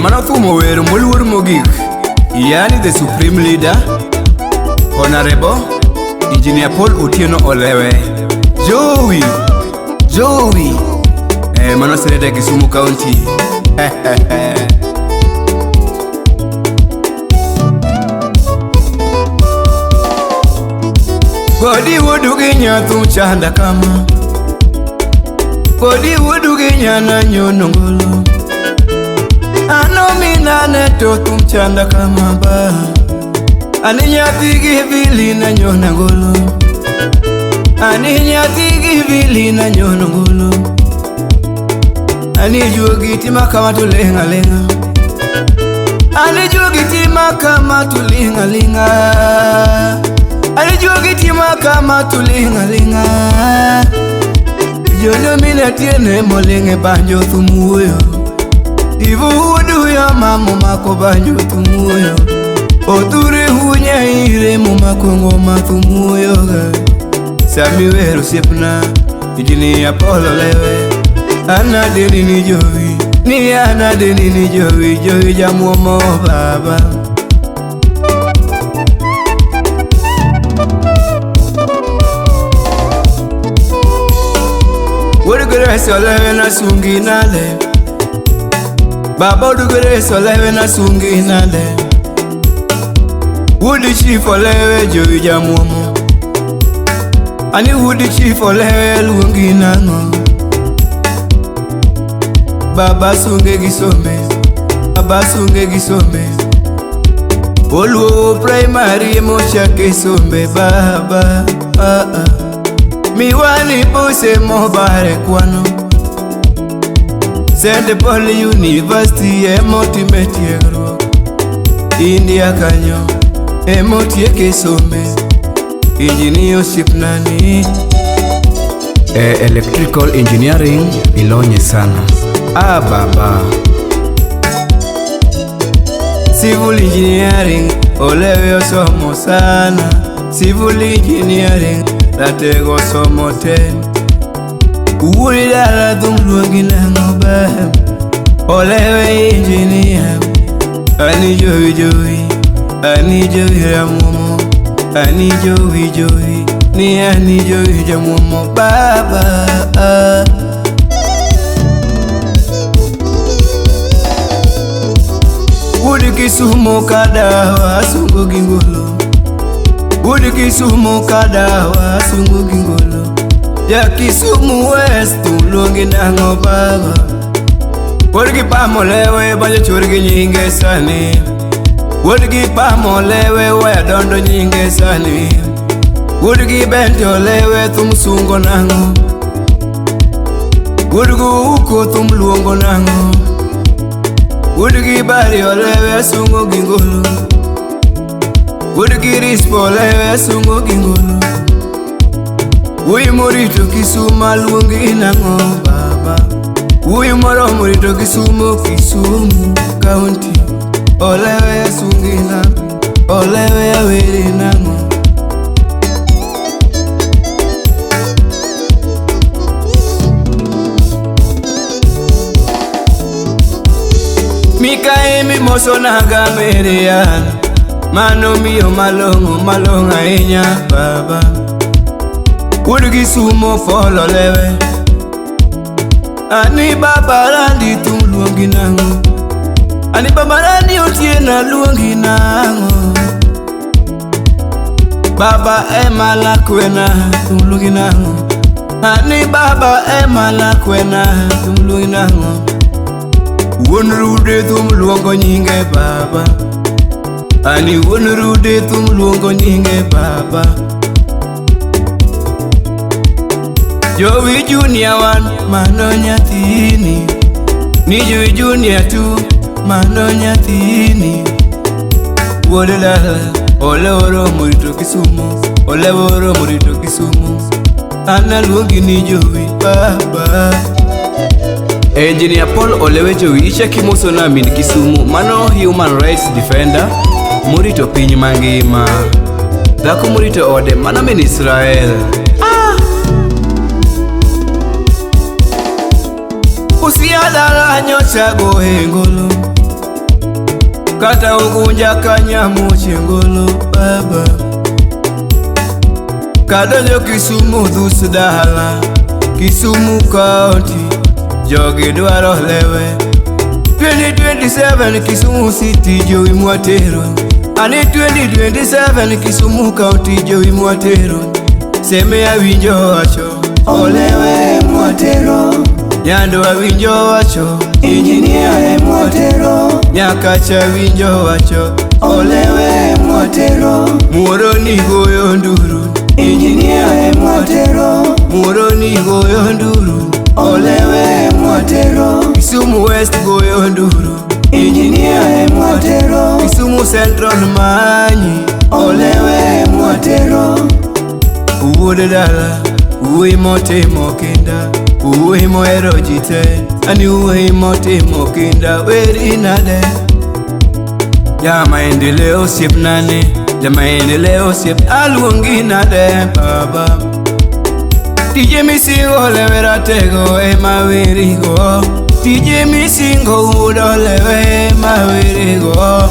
Mano thumo wero moluor mogik, yani the supreme leader, Honorable Engineer Paul Otieno Olewe. Joey, mano Seneta Kisumu County. Godi wudugi nyathu chanda kama, godi wudugi nyana nyonongolo, ano minane to tum chanda kama ba, ani nyathi givili na nyonongolo, ani nyathi givili na nyonongolo, ani juogi tima kama tulenga lenga, ani juogi tima kama tulinga linga, ani juogi tima kama tulinga linga. Jono mina tiene molinge banjo thumuyo, ivu hudu ya mamu mako banjo thumuyo, oture hunya ire mumako ngoma thumuyo. Sami wero sipna Engineer Paul Olewe, ana deni ni Joey, ni ana deni ni Joey jamuomo baba. Wodugere Olewe na sungi nale, baba Wodugere Olewe na sungi nale, Woody Chief Olewe Joey jamuomo, ani Woody Chief Olewe luongi nango. Baba sunge gisome, baba sunge gisome, Oluo primary mocha kisombe baba. Miwani pose mobare kwano, St. Paul University emoti metiegro, India kanyo emoti ekisome, engineership nani, electrical engineering ilonye sana. Baba civil engineering Olewe osomo sana, civil engineering ratego somo ten, uwuri dala dhumluongi nango ba, Olewe engineer, ani Joey, ani Joey jamuomo, ani Joey, ni ani Joey jamuomo baba. Woody Kisumu kadawa sungo gingolo, Woody Kisumu kadawa sungo gingolo, ya Kisumu West tulongi nango baba. Woody Pamo Olewe banjo churgi nyinge sani, Woody Pamo Olewe waya dondo nyinge sani, Woody Bente Olewe thum sungo nango, Woody uko thum luongo nango, Woody Bari Olewe sungo gingolo, Woody Rispo Olewe sungo gingolo, Uyi morito Kisumu luongi nango baba, Uyi moro morito Kisumu County, Olewe sungi nango, Olewe aweri nango. Mikaemi moso naga merian, mano mio malonga inya baba. Woody Kisumu Paul Olewe, ani baba randi tum luongi nango, ani baba randi Otieno luongi nango, baba emalakwena tum luongi nango, ani baba emalakwena tum luongi nango. Won rude thum luongo nyinge baba, ani won rude thum luongo nyinge baba. Joey Junior one mano nyathini, ni Joey Junior two mano nyathini. Wode dala Oleworo morito Kisumu, Oleworo morito Kisumu, ana luongi ni Joey baba. Engineer Paul Olewe Joey ichaki moso na min Kisumu, mano human rights defender, morito piny mangima, dhako morito ode mano min Israel. Usiadala nyocha go hengolo, kata ugunja kanyamu chengolo baba kadonjo Kisumu dhus dala Kisumu County jogi dwaro lewe 2027 Kisumu City jowi mwatero ani 2027 Kisumu County jowi mwatero seme awinjo wacho olewe mwatero Nyando awinjo wacho Engineer mwatero Nyakacha awinjo wacho olewe mwatero Muoroni goyo nduru Engineer mwatero Muoroni goyo nduru olewe mwatero Kisumu West goyo nduru Engineer mwatero Kisumu Central manyi olewe mwatero Uwode dala uwimo timo kinda uwimo erojite ani uwimo timo kinda weri nade Jamaendeleo siep nane Jamaendeleo siep aluongi nade baba Tije misingo lewe ratego ema werigo Tije misingo udo lewe ema werigo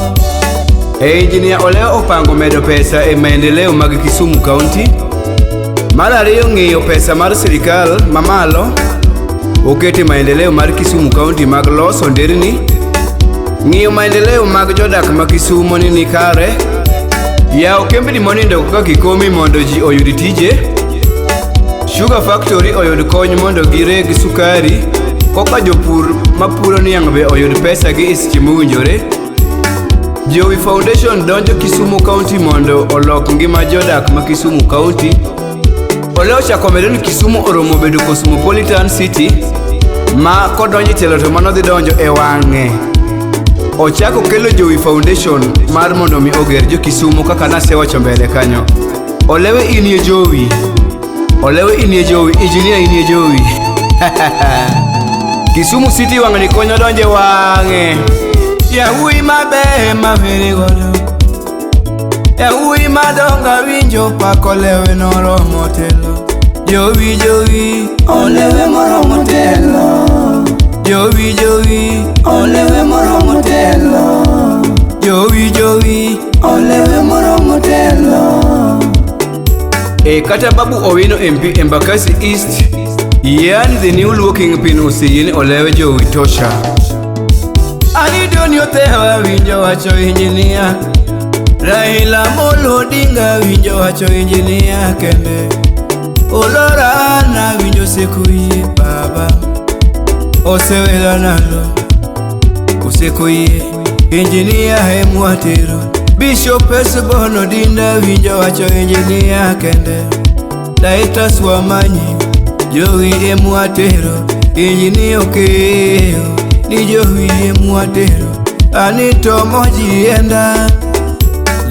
Engineer oleo opango medo pesa e maendeleo mag Kisumu County Mar ariyo ng'iyo pesa mar sirikal mamalo okete maendeleo mar Kisumu County mag loso nderni ng'iyo maendeleo mag jodak ma Kisumu ni kare yawo kembni monindo kaka Kikomi mondo ji oyud tije Sugar Factory oyud kony mondo gireg sukari koka jopur mapuro niang' be oyud pesa gi seche mowinjore Jowi Foundation donjo Kisumu County mondo olok ngima jodak ma Kisumu County Oleo chako medo ni Kisumu oromo bedo Cosmopolitan City ma kodonji telo to mano dhi donjo e wang'e Ochako kelo Jowi Foundation mar mondo mi oger jo Kisumu kaka nasewacho mbele kanyo Olewe inie Jowi Olewe inie Jowi Engineer inie Jowi Kisumu City wang'ni konyo donje wang'e Yawui mabe maviri godo Yawui madonga winjo pako lewe noromo telo Jowi olewe moromo telo Jowi olewe moromo telo Jowi olewe moromo telo Kata Babu Owino MP Embakasi East Yani the new looking pin usiyini olewe Jowi tosha Ani doni otewa winjo wacho Engineer Raila Amolo Odinga winjo wacho Engineer kende Olorana winjo Sekuye baba Osewela nalo Usekuye Engineer mwatero Bishop Esbono Dinda winjo wacho Engineer kende Daitas Wamanyi Jowi mwatero Engineer okeo Ni Jowi mwatero Anito moji enda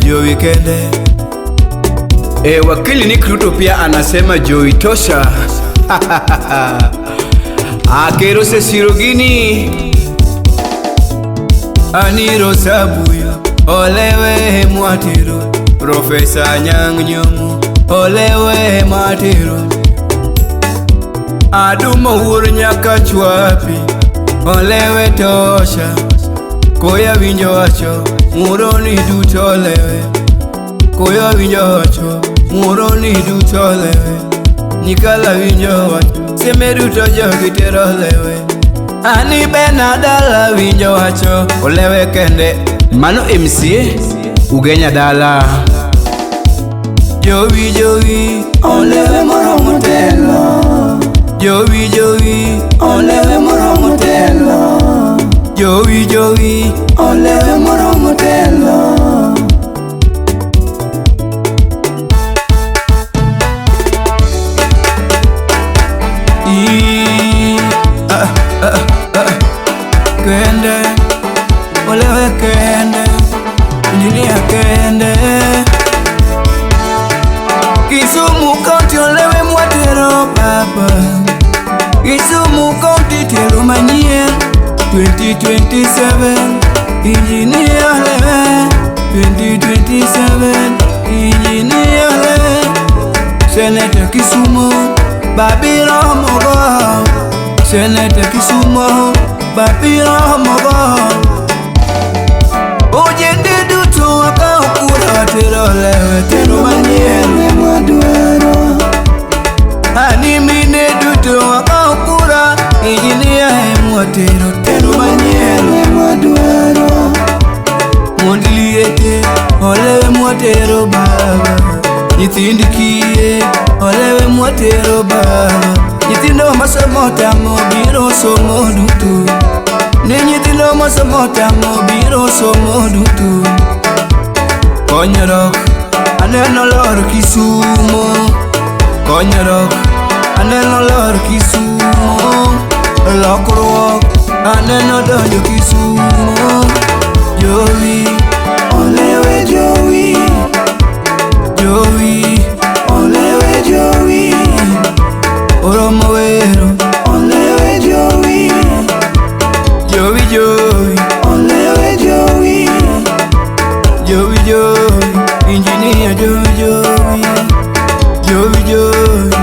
Jowi kende Wakili Nick Ruto pia anasema Jowi tosha Akero Sesirogini Aniro Sabuyo Olewe mwatero Professor Anyang' Nyong'o Olewe mwatero Adumo Wuor nyaka chwapi Olewe tosha Koya winjo wacho Muoroni duto olewe Koya winjo wacho Muoroni duto olewe Nikala winjo wacho Seme duto jogi tero olewe Ani Benadala winjo wacho Olewe kende Mano MCA Ugenya dala Jowi olewe moromo telo Jowi olewe moromo telo Jowi olewe moromo telo Kende olewe kende Engineer kende Kisumu County olewe mwatero baba Kisumu County telo manyien 2027 Engineer lewe 2027 Engineer lewe Senator Kisumu Babiro Mogo Senator Kisumu Babiro Mogo tero lewe tero manyien mwadwaro. Ani mine duto wakakura injinia mwatero tero manyien mwadwaro. Mondiliete olewe mwatero baba, nyithindi kiye olewe mwatero baba. Nyithindo masomo tamo biro somo duto, ne nyithindo masomo tamo biro somo duto. Konyarok aneno lor Kisumo, konyarok aneno lor Kisumo, lokruok aneno donjo Kisumo. Jowi olewe jowi, jowi olewe jowi, oromo wero olewe jowi, jowi jowi olewe jowi, jowi jowi, injinia jowi jowi, jowi jowi.